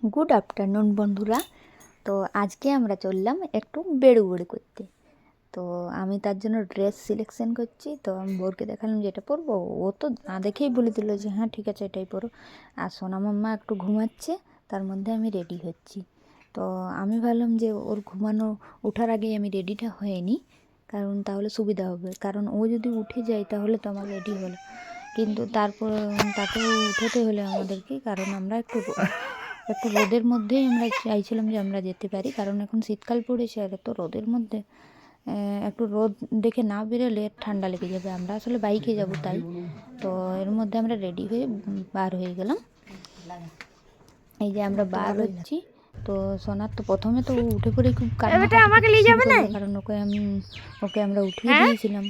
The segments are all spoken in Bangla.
গুড আফটারনুন বন্ধুরা। তো আজকে আমরা চললাম একটু বেড়ুবেড়ি করতে। তো আমি তার জন্য ড্রেস সিলেকশন করছি। তো আমি বোরকে দেখালাম যে এটা পরবো, ও তো না দেখেই বলে দিল যে হ্যাঁ ঠিক আছে এটাই পরো। আর সোনা মাম্মা একটু ঘুমাচ্ছে, তার মধ্যে আমি রেডি হচ্ছি। তো আমি ভাবলাম যে ওর ঘুমানো ওঠার আগেই আমি রেডিটা হয়ে নিই, কারণ তাহলে সুবিধা হবে। কারণ ও যদি উঠে যায় তাহলে তো আমার রেডি হলো, কিন্তু তারপর তাকেও উঠোতে হলে আমাদেরকে, কারণ আমরা একটু রোদের মধ্যেই আমরা চাইছিলাম যে আমরা যেতে পারি, কারণ এখন শীতকাল পড়েছে। আর তো রোদের মধ্যে একটু রোদ দেখে না বেরোলে ঠান্ডা লেগে যাবে। আমরা আসলে বাইকে যাব তাই। তো এর মধ্যে আমরা রেডি হয়ে বার হয়ে গেলাম। এই যে আমরা বার হচ্ছি। তো সোনার তো প্রথমে তো উঠে পড়ে খুব কান্নাকাটি আমাকে নিয়ে যাবে না, কারণ ওকে আমরা উঠিয়ে দিয়েছিলাম।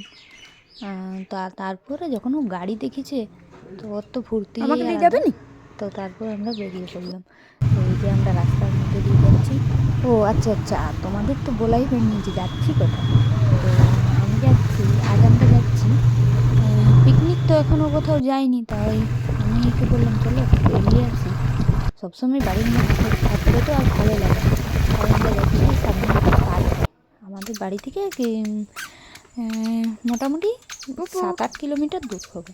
তারপরে যখন ও গাড়ি দেখেছে তো ওর তো ফুর্তি আমাকে নিয়ে যাবে না। তো তারপর আমরা বেরিয়ে পড়লাম। তো এই যে আমরা রাস্তার মধ্যে দিয়ে যাচ্ছি। ও আচ্ছা আচ্ছা, তোমাদের তো বলাই হয়নি যে যাচ্ছি কোথায়। তো আমি যাচ্ছি, আজ আমরা যাচ্ছি পিকনিক। তো এখনও কোথাও যাইনি, তাই আমি একে বললাম চলো বেরিয়ে আসি। সবসময় বাড়ির মধ্যে থাকলে তো আর ভালো লাগে না। তাই আমরা যাচ্ছি সামনে একটা পার্কে। আমাদের বাড়ি থেকে মোটামুটি 7-8 কিলোমিটার দূর হবে।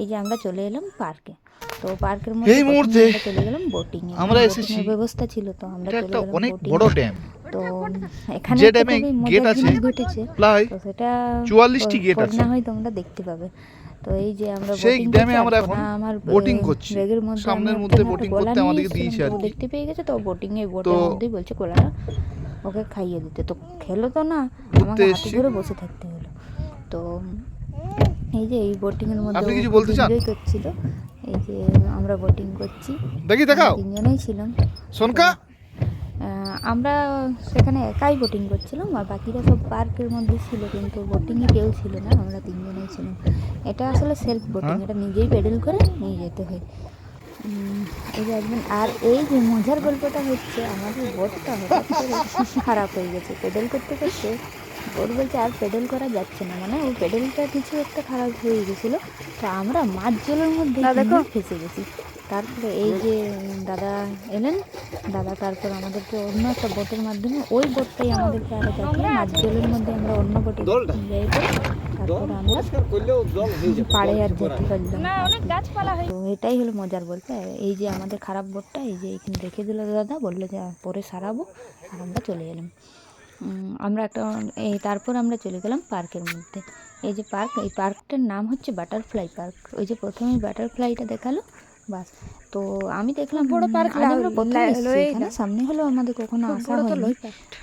এই যে আমরা চলে এলাম পার্কে। তো পার্কের মধ্যে আমরা চলে গেলাম বোটিং এ। আমরা বোটিং এর ব্যবস্থা ছিল, তো আমরা চলে গেলাম অনেক বোটিং। বড় ড্যাম। তো এখানে যে একটা ড্যামে খুবই গেট মজার আছে, জিনিস ঘটেছে, প্রায় তো সেটা 44টি গেট পরে আছে। না হয় তোমরা দেখতে পাবে। তো এই যে আমরা সেই বোটিং ড্যামে করছি, আমরা আর এখন আমার বোটিং করছি। ব্যাগের মধ্যে আমি সামনের ওর মধ্যে জন্য একটা বোটিং গোলা করতে নিয়ে আমাদেরকে এসেছিলাম। দিয়েছে তো আর ও কি। দেখতে পেয়ে গেছে, তো বোটিং এ তো বোটের মধ্যেই বলছে গোলাটা ওকে খাইয়ে দিতে। তো খেলো তো না, আমাকে হাতে ধরে বসে থাকতে হলো। তো এই যে এই বোটিং এর মধ্যে আপনি ও কিছু খুব বলতে চান? এনজয় করছিল। এই যে আমরা বোটিং করছি, দেখি আমরা দেখাও 3জনেই ছিলাম। তো সোনকা। আমরা সেখানে একাই বোটিং করছিলাম, আর বাকিরা সব পার্কের মধ্যে ছিল, কিন্তু বোটিংয়ে কেউ ছিল না, আমরা 3জনেই ছিলাম। এটা আসলে সেলফ বোটিং, হ্যাঁ, এটা নিজেই পেডেল করে নিয়ে যেতে হয়। এই যে একদিন, আর এই যে মজার গল্পটা হচ্ছে, আমাদের বোটটা হঠাৎ করে খারাপ হয়ে গেছে পেডেল করতে করতে। বোট বলছে আর পেডেল করা যাচ্ছে না, মানে ওই পেডেলটা কিছু একটা খারাপ হয়ে গেছিলো। তো আমরা মাঝ জলের মধ্যে ফেসে গেছি। তারপরে এই যে দাদা এলেন, দাদা তারপর আমাদেরকে অন্য একটা বোটের মাধ্যমে, ওই বোটটাই আমাদেরকে আরো চাপিয়ে মাঝ জলের মধ্যে আমরা অন্য বোটে যাই পড়ে, তারপর আমরা পাড়ে আর যেতে পারলাম। তো এটাই হলো মজার গল্প। এই যে আমাদের খারাপ বোটটা এই যে এখানে রেখে দিল দাদা, বললো যে পরে সারাবো। আর আমরা চলে এলাম। আমরা একটা তারপর আমরা চলে গেলাম পার্কের মধ্যে। এই যে পার্ক, এই পার্কটার নাম হচ্ছে বাটারফ্লাই পার্ক। ওই যে প্রথমেই বাটারফ্লাইটা দেখালো, বাস। তো আমি দেখলাম বড় পার্ক, আমরা প্রথমে এসেছি এখানে, সামনে হলো আমাদের কখনো আসা হয়নি।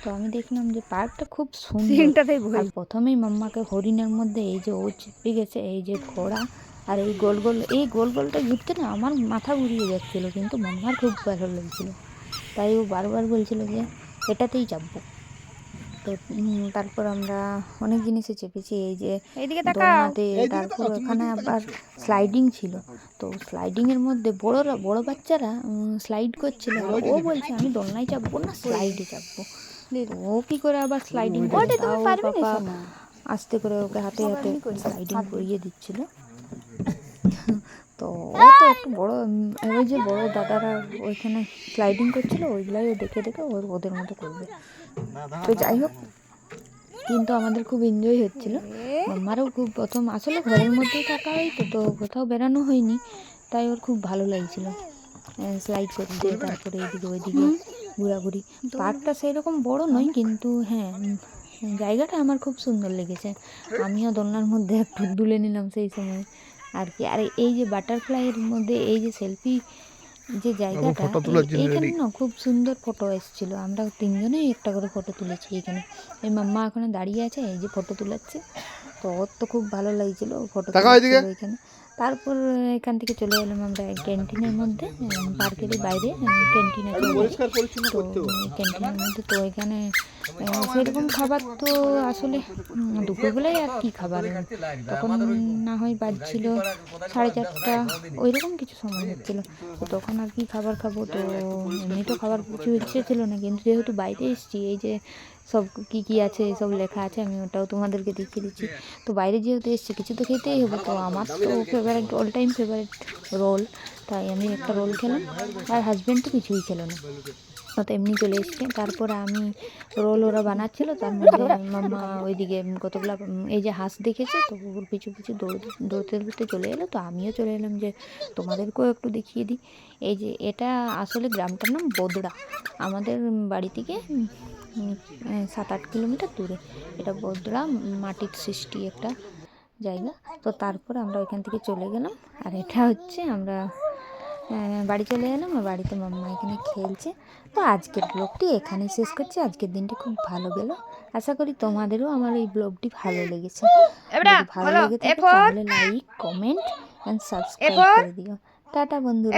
তো আমি দেখলাম যে পার্কটা খুব সুন্দর। আর প্রথমেই মাম্মাকে হরিণের মধ্যে এই যে ও চেপে গেছে, এই যে ঘোড়া, আর এই গোল গোল, এই গোল গোলটা ঘুরতে না আমার মাথা ঘুরিয়ে যাচ্ছিলো, কিন্তু মাম্মার খুব ভালো লাগছিলো। তাই ও বারবার বলছিল যে এটাতেই চাপবো। তো তারপর আমরা অনেক জিনিসে চেপেছি, এই যে দোলনাতে। তারপর ওখানে আবার স্লাইডিং ছিল। তো স্লাইডিংয়ের মধ্যে বড় বাচ্চারা স্লাইড করছিল, আর ও বলছে আমি দোলনায় চাপবো না, স্লাইডে চাপবো। ও কি করে আবার স্লাইডিং করে, তাও পাপা আস্তে করে ওকে হাতে হাতে স্লাইডিং করিয়ে দিচ্ছিল। তো ও তো একটু বড়, ওই যে বড় দাদারা ওইখানে স্লাইডিং করছিল, ওইগুলাই ও দেখে দেখে ওদের মতো করবে। তো যাই হোক, কিন্তু আমাদের খুব এনজয় হচ্ছিল। আমারও খুব প্রথম, আসলে ঘরের মধ্যেই থাকা হয়, তো কোথাও বেরানো হয়নি, তাই ওর খুব ভালো লাগছিল স্লাইড করতে। তারপরে এইদিকে ওইদিকে ঘোরাঘুরি। পার্কটা সেই রকম বড় নয়, কিন্তু হ্যাঁ জায়গাটা আমার খুব সুন্দর লেগেছে। আমিও দোলনার মধ্যে একটু দুলে নিলাম সেই সময় আর কি। আর এই যে বাটারফ্লাইয়ের মধ্যে এই যে সেলফি যে জায়গাটা, এইখানে না খুব সুন্দর ফটো এসেছিলো। আমরা 3জনেই একটা করে ফটো তুলেছি এখানে। এই মাম্মা এখানে দাঁড়িয়ে আছে, এই যে ফটো তুলাচ্ছে। তো ওর তো খুব ভালো লাগছিল ফটো তুলেছিল এখানে। তারপর এখান থেকে চলে এলাম আমরা ক্যান্টিনের মধ্যে, পার্কেরই বাইরে ক্যান্টিন আছে। তো এই ক্যান্টিনের মধ্যে তো এখানে সেরকম খাবার তো আসলে দুপুরবেলায় আর কি খাবার, তখন না হয় বাজছিল 4:30 ওই রকম কিছু সময় হচ্ছিলো। তো তখন আর কি খাবার খাবো, তো এমনি তো খাবার কিছু ইচ্ছে ছিল না, কিন্তু যেহেতু বাইরে এসেছি, এই যে সব কী কী আছে সব লেখা আছে, আমি ওটাও তোমাদেরকে দেখিয়ে দিচ্ছি। তো বাইরে যেহেতু এসছে কিছু তো খেতেই হবে, তো আমার তো favourite all time favourite role, তাই আমি একটা রোল খেলাম, আর হাজব্যান্ড তো কিছুই খেলো না, ও তো এমনি চলে এসছে। তারপরে আমি রোল ওরা বানাচ্ছিলো, তার মধ্যে মাম্মা ওইদিকে কতগুলো এই যে হাঁস দেখেছে, তো ওর পিছু পিছু দৌড়তে দৌড়তে চলে এলো, তো আমিও চলে এলাম যে তোমাদেরকেও একটু দেখিয়ে দিই। এই যে এটা আসলে গ্রামটার নাম বদড়া, আমাদের বাড়ি থেকে 7-8 কিলোমিটার দূরে এটা বদড়া, মাটির সৃষ্টি একটা জায়গা। তো তারপর আমরা ওইখান থেকে চলে গেলাম, আর এটা হচ্ছে আমরা বাড়ি চলে এলাম, আর বাড়িতে মাম্মা এখানে খেলছে। তো আজকের ব্লগটি এখানেই শেষ করছি। আজকের দিনটি খুব ভালো গেল, আশা করি তোমাদেরও আমার এই ব্লগটি ভালো লেগেছে। যদি ভালো লেগে থাকে তাহলে লাইক, কমেন্ট অ্যান্ড সাবস্ক্রাইব করে দিও। টাটা বন্ধুরা।